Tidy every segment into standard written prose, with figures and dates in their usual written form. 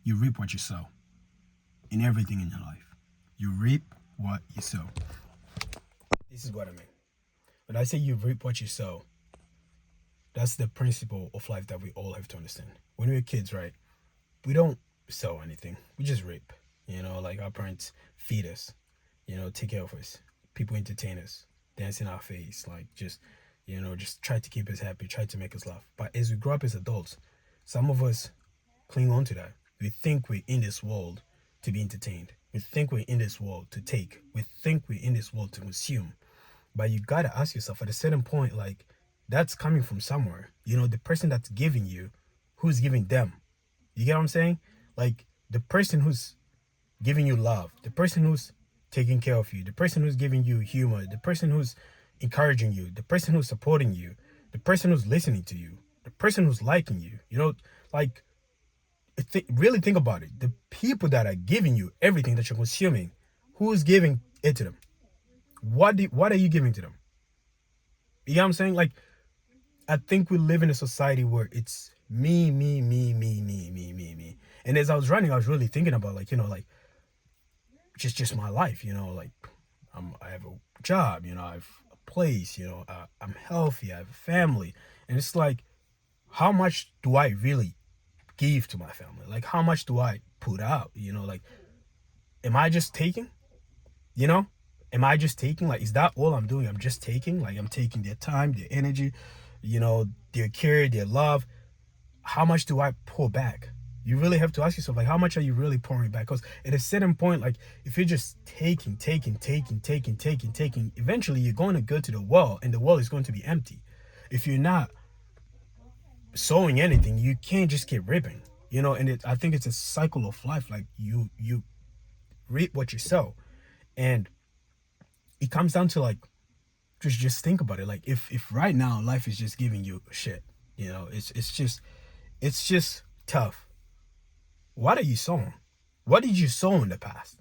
you reap what you sow in everything in your life. You reap what you sow. This is what I mean. When I say you reap what you sow, that's the principle of life that we all have to understand. When we're kids, right, we don't sow anything. We just reap. Like our parents feed us, take care of us. People entertain us, dance in our face, like just try to keep us happy, try to make us laugh. But as we grow up as adults, some of us cling on to that. We think we're in this world to be entertained. We think we're in this world to take. We think we're in this world to consume. But you gotta ask yourself at a certain point, like, that's coming from somewhere. The person that's giving you, who's giving them? You get what I'm saying? Like, the person who's giving you love, the person who's taking care of you, the person who's giving you humor, the person who's encouraging you, the person who's supporting you, the person who's listening to you, the person who's liking you, like, really think about it. The people that are giving you everything that you're consuming, who's giving it to them? What are you giving to them? You know what I'm saying? Like, I think we live in a society where it's me, me, me, me, me, me, me, me. And as I was running, I was really thinking about, like, like, just my life, like, I have a job, I have a place, I'm healthy, I have a family. And it's like, how much do I really give to my family? Like, how much do I put out? Like, am I just taking? Am I just taking? Like, is that all I'm doing? I'm just taking? Like, I'm taking their time, their energy, their care, their love. How much do I pour back? You really have to ask yourself, like, how much are you really pouring back? Because at a certain point, like, if you're just taking, eventually you're going to go to the well, and the well is going to be empty. If you're not sowing anything, you can't just keep ripping, and I think it's a cycle of life. Like, you reap what you sow. And it comes down to, like, just think about it. Like, if right now life is just giving you shit, it's just tough. What are you sowing? What did you sow in the past?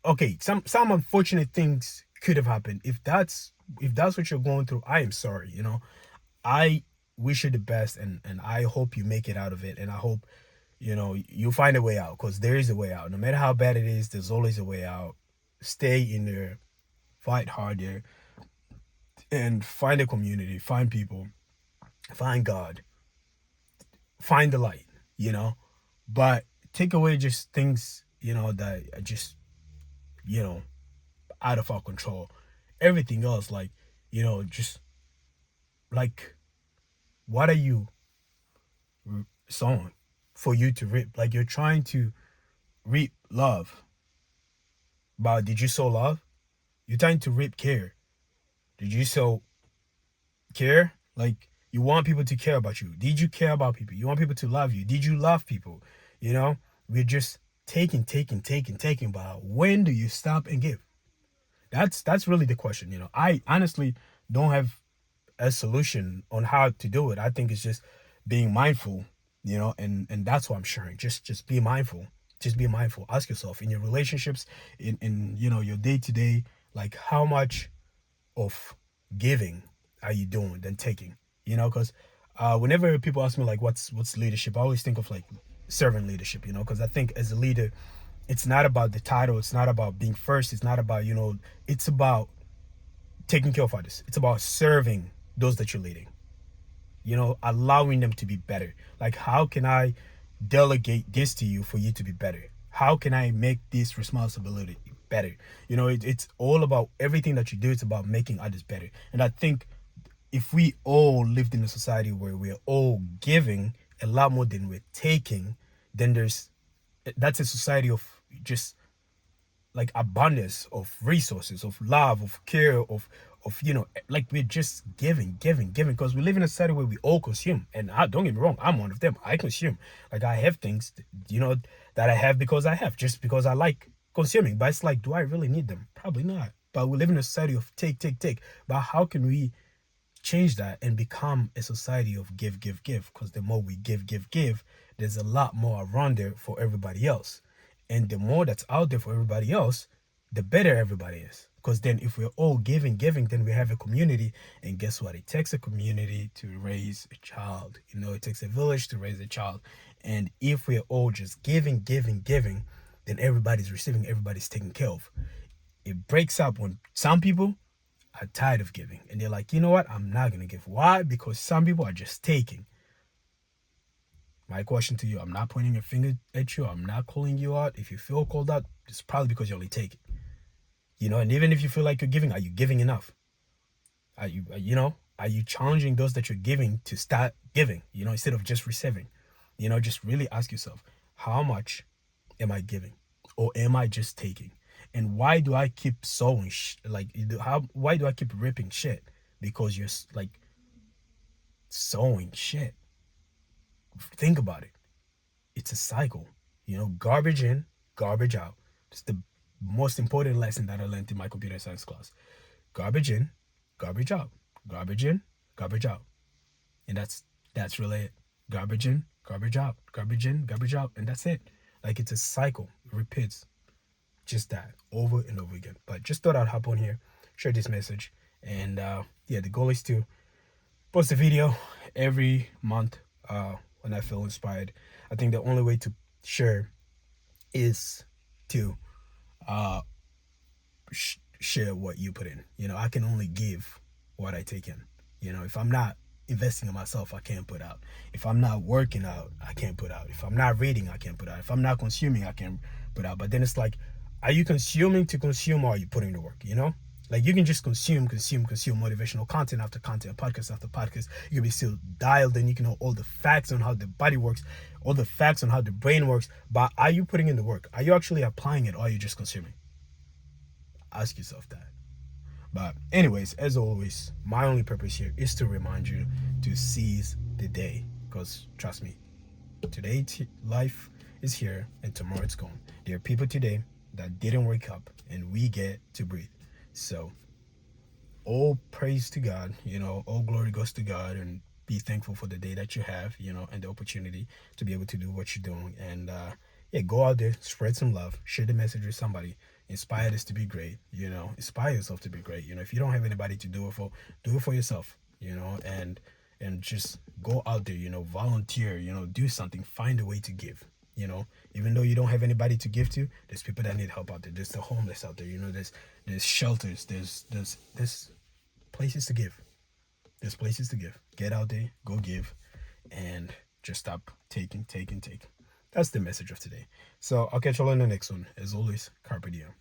Okay, some unfortunate things could have happened. If that's what you're going through, I am sorry. I wish you the best, and I hope you make it out of it, and I hope you find a way out, because there is a way out. No matter how bad it is, there's always a way out. Stay in there, fight hard there, and find a community, find people, find God, find the light, but take away just things, that are just, out of our control. Everything else, like, just, like, what are you sowing for you to reap? Like, you're trying to reap love, but did you sow love? You're trying to reap care. Did you sow care? Like, you want people to care about you. Did you care about people? You want people to love you. Did you love people? We're just taking. But when do you stop and give? That's really the question. I honestly don't have a solution on how to do it. I think it's just being mindful, and that's what I'm sharing. Just be mindful. Just be mindful. Ask yourself, in your relationships, in your day to day, like, how much of giving are you doing than taking? Because whenever people ask me, like, what's leadership, I always think of, like, servant leadership. Because I think as a leader, it's not about the title, it's not about being first, it's not about, it's about taking care of others. It's about serving those that you're leading, allowing them to be better. Like, how can I delegate this to you for you to be better? How can I make this responsibility better? It's all about everything that you do. It's about making others better. And I think if we all lived in a society where we're all giving a lot more than we're taking, then that's a society of just, like, abundance of resources, of love, of care, of like, we're just giving, because we live in a society where we all consume. And don't get me wrong, I'm one of them. I consume. Like, I have things, that I have because I have, just because I like consuming. But it's like, do I really need them? Probably not. But we live in a society of take. But how can we change that and become a society of give? Because the more we give, there's a lot more around there for everybody else. And the more that's out there for everybody else, the better everybody is. Because then if we're all giving, then we have a community. And guess what? It takes a community to raise a child. It takes a village to raise a child. And if we're all just giving, then everybody's receiving, everybody's taken care of. It breaks up when some people are tired of giving and they're like, you know what? I'm not going to give. Why? Because some people are just taking. My question to you, I'm not pointing a finger at you. I'm not calling you out. If you feel called out, it's probably because you're only taking. And even if you feel like you're giving, are you giving enough? Are you challenging those that you're giving to start giving, instead of just receiving? Just really ask yourself, how much am I giving? Or am I just taking? And why do I keep sowing? Why do I keep ripping shit? Because you're like sowing shit. Think about it. It's a cycle. Garbage in, garbage out. It's the most important lesson that I learned in my computer science class. Garbage in, garbage out. Garbage in, garbage out. And that's really it. Garbage in, garbage out. Garbage in, garbage out. And that's it. Like, it's a cycle. It repeats just that over and over again. But just thought I'd hop on here, share this message. And the goal is to post a video every month when I feel inspired. I think the only way to share is to share what you put in. I can only give what I take in. If I'm not investing in myself, I can't put out. If I'm not working out, I can't put out. If I'm not reading, I can't put out. If I'm not consuming, I can't put out. But then it's like, are you consuming to consume, or are you putting the work? Like, you can just consume motivational content after content, podcast after podcast. You can be still dialed in. You can know all the facts on how the body works, all the facts on how the brain works. But are you putting in the work? Are you actually applying it, or are you just consuming? Ask yourself that. But anyways, as always, my only purpose here is to remind you to seize the day. Because trust me, today life is here and tomorrow it's gone. There are people today that didn't wake up, and we get to breathe. So all praise to God, all glory goes to God, and be thankful for the day that you have, and the opportunity to be able to do what you're doing. And go out there, spread some love, share the message with somebody, inspire us to be great, inspire yourself to be great. If you don't have anybody to do it for yourself, and just go out there, volunteer, do something, find a way to give. Even though you don't have anybody to give to, there's people that need help out there. There's the homeless out there, there's shelters, there's places to give. There's places to give. Get out there, go give, and just stop taking. That's the message of today. So I'll catch you all in the next one. As always, Carpe Diem.